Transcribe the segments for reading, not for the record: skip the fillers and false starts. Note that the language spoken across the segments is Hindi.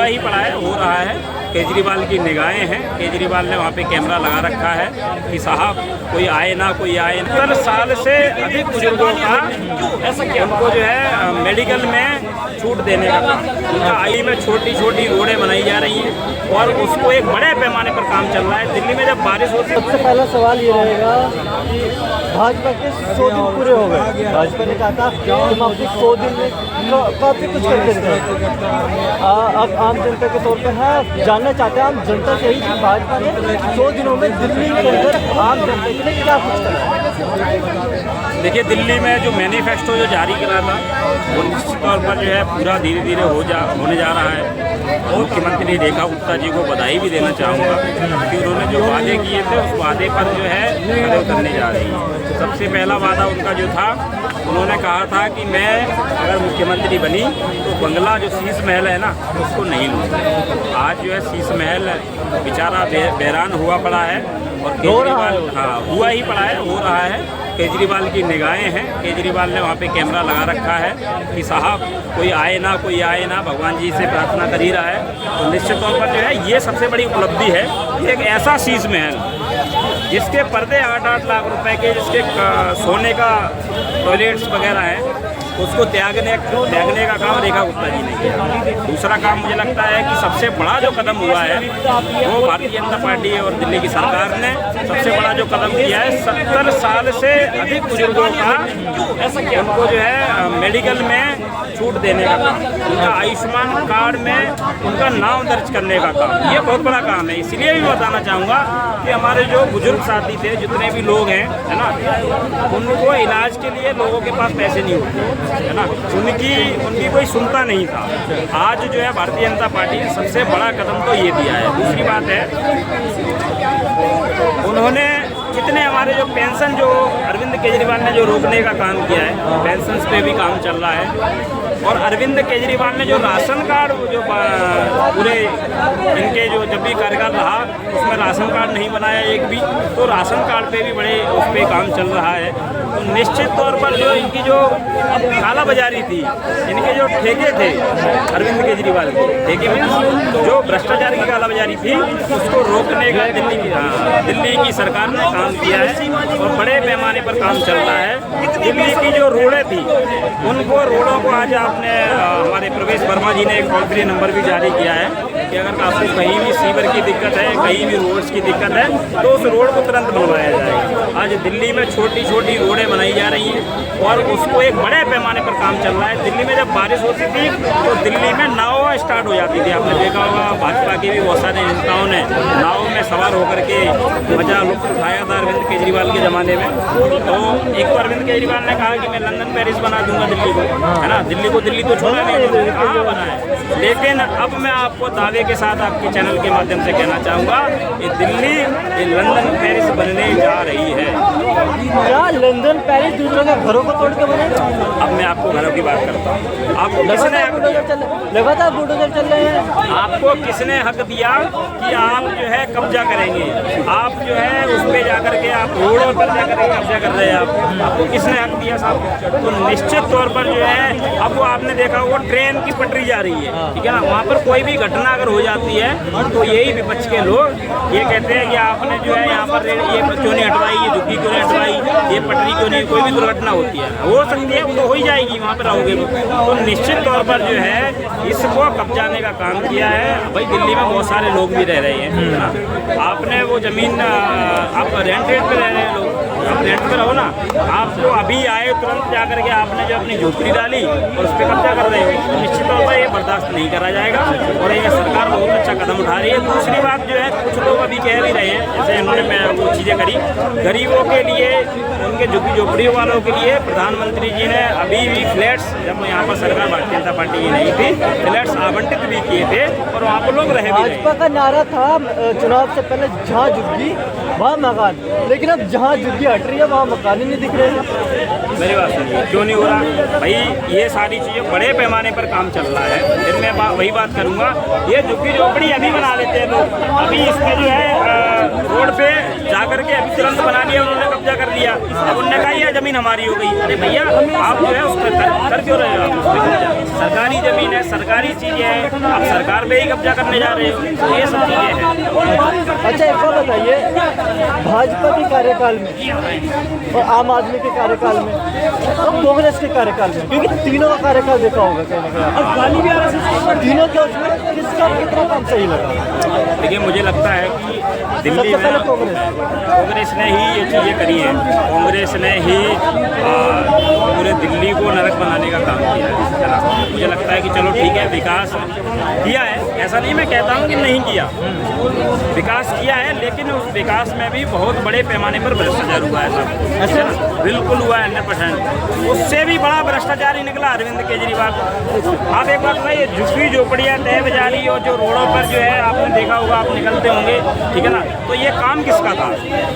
ही पड़ा है, हो रहा है। केजरीवाल की निगाहें हैं, केजरीवाल ने वहाँ पे कैमरा लगा रखा है कि साहब कोई आए ना, कोई आए ना। 70 साल से अधिक बुजुर्गों का उनको जो है मेडिकल में छूट देने का काम, उनका आई में छोटी छोटी रोडें बनाई जा रही हैं और उसको एक बड़े पैमाने पर काम चल रहा है। दिल्ली में जब बारिश होती है, सबसे पहला सवाल ये रहेगा कि भाजपा के 100 दिन पूरे हो गए। भाजपा ने कहा था कि हम अपने 100 दिन में काफ़ी कुछ करके दिखाएंगे। अब आम जनता के तौर पर है, जानना चाहते हैं आम जनता से ही कि भाजपा ने 100 दिनों में दिल्ली के अंदर आम जनता के लिए क्या कुछ करा। देखिए, दिल्ली में जो मैनिफेस्टो जो जारी करा था वो निश्चित तौर पर जो है पूरा धीरे धीरे होने जा रहा है। मुख्यमंत्री रेखा गुप्ता जी को बधाई भी देना चाहूँगा कि उन्होंने जो वादे किए थे उस वादे पर जो है खरे उतरने जा रही है। सबसे पहला वादा उनका जो था, उन्होंने कहा था कि मैं अगर मुख्यमंत्री बनी तो बंगला जो शीश महल है ना उसको नहीं लूँगी। आज जो है शीश महल बेचारा बैरान हुआ पड़ा है और केजरीवाल हुआ ही पड़ा है, हो रहा है। केजरीवाल की निगाहें हैं, केजरीवाल ने वहाँ पे कैमरा लगा रखा है कि साहब कोई आए ना, कोई आए ना, भगवान जी से प्रार्थना कर ही रहा है। तो निश्चित तौर पर जो है ये सबसे बड़ी उपलब्धि है कि एक ऐसा शीश महल जिसके पर्दे 8-8 लाख रुपए के, जिसके सोने का टॉयलेट्स वगैरह हैं, उसको त्यागने का काम रेखा गुप्ता जी ने किया। दूसरा काम मुझे लगता है कि सबसे बड़ा जो कदम हुआ है वो भारतीय जनता पार्टी और दिल्ली की सरकार ने सबसे बड़ा जो कदम किया है, 70 साल से अधिक बुजुर्गों का उनको जो है मेडिकल में छूट देने का काम, उनका आयुष्मान कार्ड में उनका नाम दर्ज करने का काम, ये बहुत बड़ा काम है। इसलिए भी बताना चाहूँगा कि हमारे जो बुजुर्ग साथी थे, जितने भी लोग हैं, है ना, उनको इलाज के लिए लोगों के पास पैसे नहीं होते, है ना, उनकी कोई सुनता नहीं था। आज जो है भारतीय जनता पार्टी ने सबसे बड़ा कदम तो ये दिया है। दूसरी बात है, उन्होंने कितने हमारे जो पेंशन जो अरविंद केजरीवाल ने जो रोकने का काम किया है, पेंशन पे भी काम चल रहा है। और अरविंद केजरीवाल ने जो राशन कार्ड जो पूरे इनके जो जब भी कार्यकाल रहा उसमें राशन कार्ड नहीं बनाया एक भी, तो राशन कार्ड पे भी बड़े उस पर काम चल रहा है। तो निश्चित तौर पर जो इनकी जो अब काला बाजारी थी, इनके जो ठेके थे अरविंद केजरीवाल के ठेके में जो भ्रष्टाचार की काला बाजारी थी उसको रोकने का दिल्ली की सरकार ने काम किया है और बड़े पैमाने पर काम चल रहा है। दिल्ली की जो रोडें थी उनको रोडों को आज आपने हमारे प्रवेश वर्मा जी ने एक टोल फ्री नंबर भी जारी किया है कि अगर आपको कहीं भी सीवर की दिक्कत है, कहीं भी रोड्स की दिक्कत है तो उस रोड को तुरंत बनवाया जाएगा। आज दिल्ली में छोटी छोटी रोडें बनाई जा रही हैं और उसको एक बड़े पैमाने पर काम चल रहा है। दिल्ली में जब बारिश होती थी तो दिल्ली में नाव स्टार्ट हो जाती थी, आपने देखा होगा। भाजपा के भी बहुत सारे नेताओं ने नाव में सवार होकर के मजा लुत्फ उठाया था अरविंद केजरीवाल के ज़माने में। तो एक तो अरविंद केजरीवाल ने कहा कि मैं लंदन पेरिस बना दूंगा दिल्ली को, है ना, दिल्ली को छोड़ा नहीं, कहाँ बना है। लेकिन अब मैं आपको दावे के साथ आपके चैनल के माध्यम से कहना चाहूँगा ये दिल्ली ये लंदन पेरिस बनने जा रही है। क्या लंदन पेरिस दूसरों के घरों को तोड़ के बनेगा? अब मैं आपको घरों की बात करता हूँ। आपको लगातार बुलडोजर चल रहे हैं। आपको किसने हक दिया कि आप जो है कब्जा करेंगे? आप जो है उस पर जाकर के आप रोडों पर जाकर के कब्जा कर रहे हैं। आपको किसने हक दिया साहब? तो निश्चित तौर पर जो है अब वो आपने देखा वो ट्रेन की पटरी जा रही है, ठीक है ना, वहाँ पर कोई भी घटना अगर हो जाती है तो यही विपक्ष के लोग ये कहते हैं कि आपने जो है यहाँ पर ये क्यों नहीं हटवाई, ये झुग्गी क्यों नहीं हटवाई, ये पटरी क्यों नहीं। कोई भी दुर्घटना होती है, हो सकती है, वो तो हो ही जाएगी, वहाँ पर रहोगे तो निश्चित तौर पर जो है इसको कब्जाने का काम किया है। भाई दिल्ली में बहुत सारे लोग भी रह रहे हैं, है ना, आपने वो ज़मीन आप रेंट पे रह रहे हैं लोग, आप रेंट पे रहो ना, आपको अभी आए तुरंत जाकर के आपने जो अपनी झोपड़ी डाली और उस पर कब्जा कर रहे हो, तो निश्चित तौर पर ये बर्दाश्त नहीं करा जाएगा और ये सरकार बहुत अच्छा कदम उठा रही है। दूसरी बात जो है कुछ लोग अभी कह भी रहे हैं, जैसे इन्होंने वो चीज़ें करी गरीबों के लिए, उनके झुग्गी झोपड़ी वालों के लिए प्रधानमंत्री जी ने अभी भी फ्लैट्स, जब यहाँ पर सरकार भारतीय जनता पार्टी की नहीं थी, फ्लैट्स आवंटित भी किए थे और वहाँ पर लोग रहे भी। भाजपा का नारा था चुनाव से पहले जहाँ झुग्गी वहाँ मकान, लेकिन अब जहाँ झुग्गी हट रही है वहाँ मकान ही नहीं दिख रहे हैं। मेरी बात सुनिए, क्यों नहीं हो रहा भाई? ये सारी चीज़ें बड़े पैमाने पर काम चल रहा है। फिर मैं वही बात करूँगा, ये झुग्गी झोपड़ी अभी बना लेते हैं लोग, अभी इसमें जो है रोड पे जाकर के अभी तुरंत बना लिया उन्होंने, कब्जा कर लिया। अब उन्होंने कहा यह जमीन हमारी हो गई। अरे भैया आप जो है उस पर कर क्यों रहे हो? आप उस पर कब्जा, सरकारी जमीन है, सरकारी चीज़ है, आप सरकार पे ही कब्जा करने जा रहे हो। तो ये सब चीज़ें हैं। अच्छा एक बात बताइए, भाजपा के कार्यकाल में और आम आदमी के कार्यकाल में और कांग्रेस के कार्यकाल में, क्योंकि तीनों का कार्यकाल देखा होगा कहीं ना कहीं, और गाली भी आ रहा है, तीनों के उसमें किसका कितना काम सही लगा? देखिए मुझे लगता है कि दिल्ली सबसे में पहले कांग्रेस ने ही ये चीज़ें करी हैं। कांग्रेस ने ही पूरे दिल्ली को नरक बनाने का काम किया है ना। मुझे लगता है कि चलो ठीक है, विकास किया है, ऐसा नहीं मैं कहता हूँ कि नहीं किया, विकास किया है, लेकिन उस विकास में भी बहुत बड़े पैमाने पर भ्रष्टाचार हुआ है सब। अच्छा। बिल्कुल हुआ है 100%। उससे भी बड़ा भ्रष्टाचार ही निकला अरविंद केजरीवाल। आप एक बात बताइए, झुग्गी झोपड़ियाँ, तय बाजारी और जो रोडों पर जो है आपने देखा होगा, आप निकलते होंगे, ठीक है ना, तो ये काम किसका था?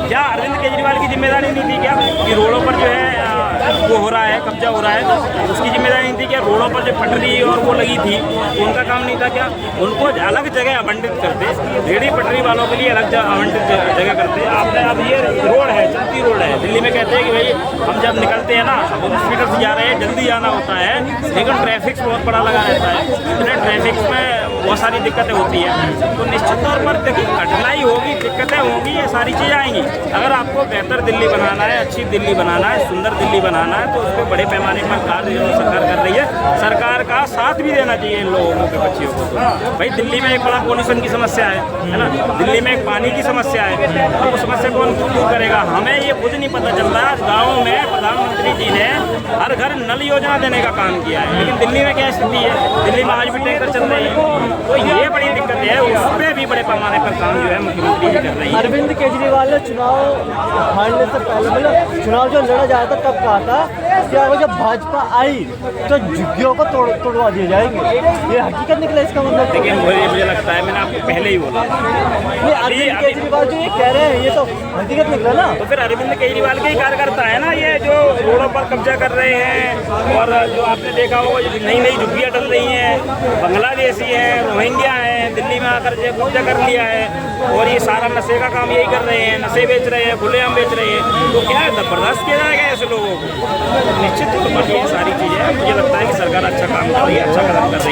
क्या अरविंद केजरीवाल की जिम्मेदारी नहीं थी क्या कि रोडों पर जो है वो हो रहा है, कब्जा हो रहा है, तो उसकी जिम्मेदारी नहीं थी क्या? रोडों पर जो पटरी और वो लगी थी उनका काम नहीं था क्या? उनको अलग जगह आवंटित करते, रेहड़ी पटरी वालों के लिए अलग आवंटित जगह करते। आपने अब ये रोड है, चलती रोड है, दिल्ली में कहते हैं कि भाई हम जब निकलते हैं ना, हम स्पीड से जा रहे हैं, जल्दी जाना होता है, लेकिन ट्रैफिक बहुत बड़ा लगा रहता है, इतने ट्रैफिक में बहुत सारी दिक्कतें होती हैं। तो निश्चित तौर पर देखिए कठिनाई होगी, दिक्कतें होंगी, ये सारी चीज़ें आएंगी। अगर आपको बेहतर दिल्ली बनाना है, अच्छी दिल्ली बनाना है, सुंदर दिल्ली बनाना है, तो उस पर बड़े पैमाने पर कार्य जो सरकार कर रही है, सरकार का साथ भी देना चाहिए इन लोगों के, बच्चियों को। तो भाई दिल्ली में एक बड़ा पोल्यूशन की समस्या है ना, दिल्ली में एक पानी की समस्या है, तो उस समस्या को कौन दूर करेगा? हमें ये खुद नहीं पता चल रहा। गाँव में प्रधानमंत्री जी ने हर घर नल योजना देने का काम किया है, लेकिन दिल्ली में क्या स्थिति है? दिल्ली में आज भी टैंकर चल रही है, तो ये बड़ी दिक्कत है। उस पर भी बड़े पैमाने पर काम जो है मुख्यमंत्री जी कर रही है। अरविंद केजरीवाल ने चुनाव हारने से पहले, मतलब चुनाव जो लड़ा जा रहा था तब कहा था कि अगर जब भाजपा आई तो झुग्गियों को तोड़वा दिए जाएंगे। ये हकीकत निकला इसका मतलब? लेकिन मुझे लगता है, मैंने आपको पहले ही बोला, ये अरविंद केजरीवाल जो ये कह रहे हैं ये तो हकीकत निकला ना। तो फिर अरविंद केजरीवाल के ही कार्यकर्ता है ना ये, जो रोडों पर कब्जा कर रहे हैं। और जो आपने देखा हो, नई नई झुग्गियाँ डल रही हैं, बांग्लादेशी हैं, रोहिंग्या हैं, दिल्ली में आकर जो कब्जा कर लिया है, और ये सारा नशे का काम यही कर रहे हैं, नशे बेच रहे हैं, खुलेआम बेच रहे हैं। तो क्या है, बर्दाश्त किया जाएगा ऐसे लोगों को? निश्चित तौर पर ये सारी चीज़ें, मुझे लगता है कि सरकार अच्छा काम कर रही है, अच्छा कदम कर रही है।